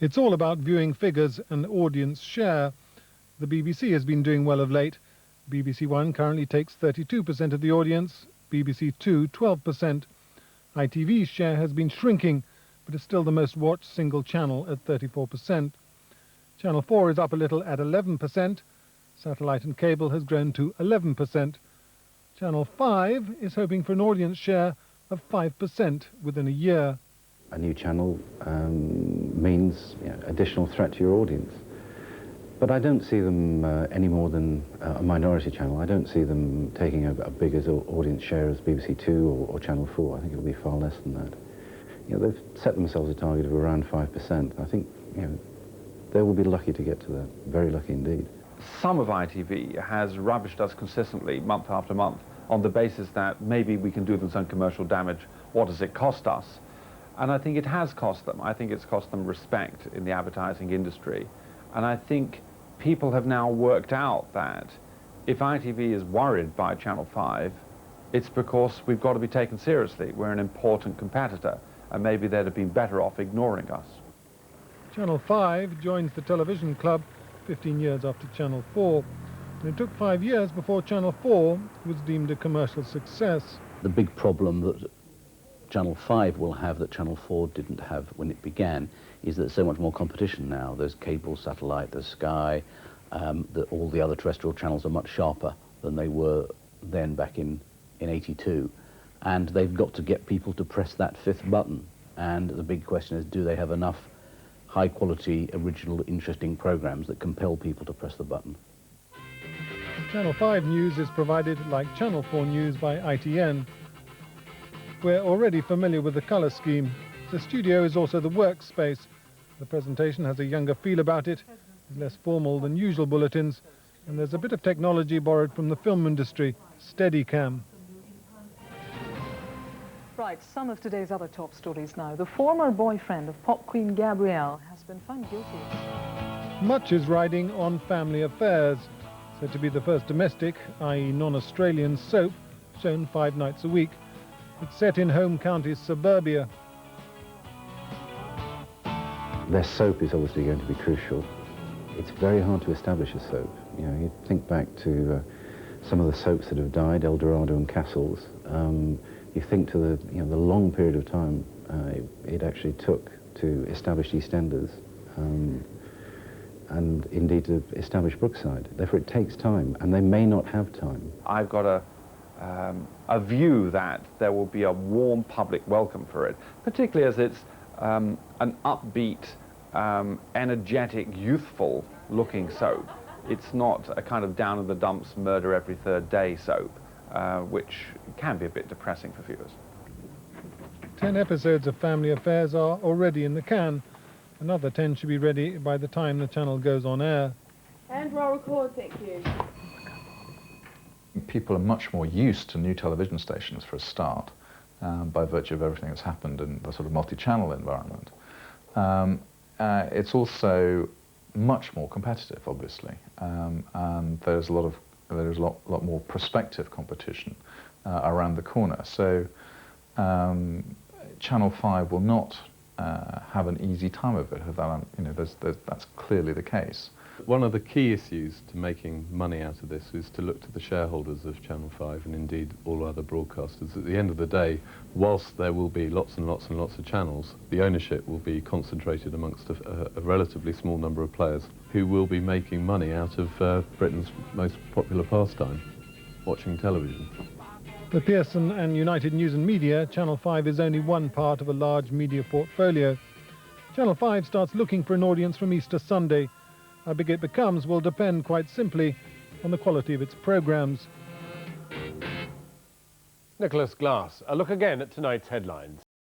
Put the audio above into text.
It's all about viewing figures and audience share. The BBC has been doing well of late. BBC One currently takes 32% of the audience, BBC Two 12%. ITV's share has been shrinking, but is still the most watched single channel at 34%. Channel 4 is up a little at 11%. Satellite and cable has grown to 11%. Channel 5 is hoping for an audience share of 5% within a year. A new channel means additional threat to your audience. But I don't see them any more than a minority channel. I don't see them taking a big audience share as BBC Two or Channel 4. I think it'll be far less than that. They've set themselves a target of around 5%. I think they will be lucky to get to that, very lucky indeed. Some of ITV has rubbished us consistently, month after month, on the basis that maybe we can do them some commercial damage. What does it cost us? And I think it has cost them. I think it's cost them respect in the advertising industry. And I think people have now worked out that if ITV is worried by Channel 5, it's because we've got to be taken seriously. We're an important competitor, and maybe they'd have been better off ignoring us. Channel 5 joins the television club 15 years after Channel 4. And it took 5 years before Channel 4 was deemed a commercial success. The big problem that Channel 5 will have that Channel 4 didn't have when it began is that there's so much more competition now. There's cable, satellite, there's Sky, all the other terrestrial channels are much sharper than they were then back in 82. And they've got to get people to press that fifth button. And the big question is, do they have enough high-quality, original, interesting programs that compel people to press the button? Channel 5 news is provided, like Channel 4 news, by ITN. We're already familiar with the colour scheme. The studio is also the workspace. The presentation has a younger feel about it, is less formal than usual bulletins, and there's a bit of technology borrowed from the film industry, Steadicam. Right, some of today's other top stories now. The former boyfriend of pop queen Gabrielle has been found guilty. Much is riding on Family Affairs, said to be the first domestic, i.e. non-Australian soap, shown 5 nights a week. It's set in home county's suburbia. Their soap is obviously going to be crucial. It's very hard to establish a soap. You think back to some of the soaps that have died, Eldorado and Castles. You think to the long period of time it actually took to establish EastEnders, and indeed to establish Brookside. Therefore, it takes time, and they may not have time. I've got a view that there will be a warm public welcome for it, particularly as it's an upbeat, energetic, youthful-looking soap. It's not a kind of down-in-the-dumps, murder every third day soap, which can be a bit depressing for viewers. 10 episodes of Family Affairs are already in the can. Another 10 should be ready by the time the channel goes on air. And roll record, thank you. People are much more used to new television stations for a start, by virtue of everything that's happened in the sort of multi-channel environment. It's also much more competitive, obviously, and there's a lot more prospective competition around the corner. So Channel 5 will not have an easy time of it. That's clearly the case. One of the key issues to making money out of this is to look to the shareholders of Channel 5 and indeed all other broadcasters. At the end of the day, whilst there will be lots and lots and lots of channels, the ownership will be concentrated amongst a relatively small number of players who will be making money out of Britain's most popular pastime, watching television. For Pearson and United News and Media, Channel 5 is only one part of a large media portfolio. Channel 5 starts looking for an audience from Easter Sunday. How big it becomes will depend, quite simply, on the quality of its programmes. Nicholas Glass, a look again at tonight's headlines.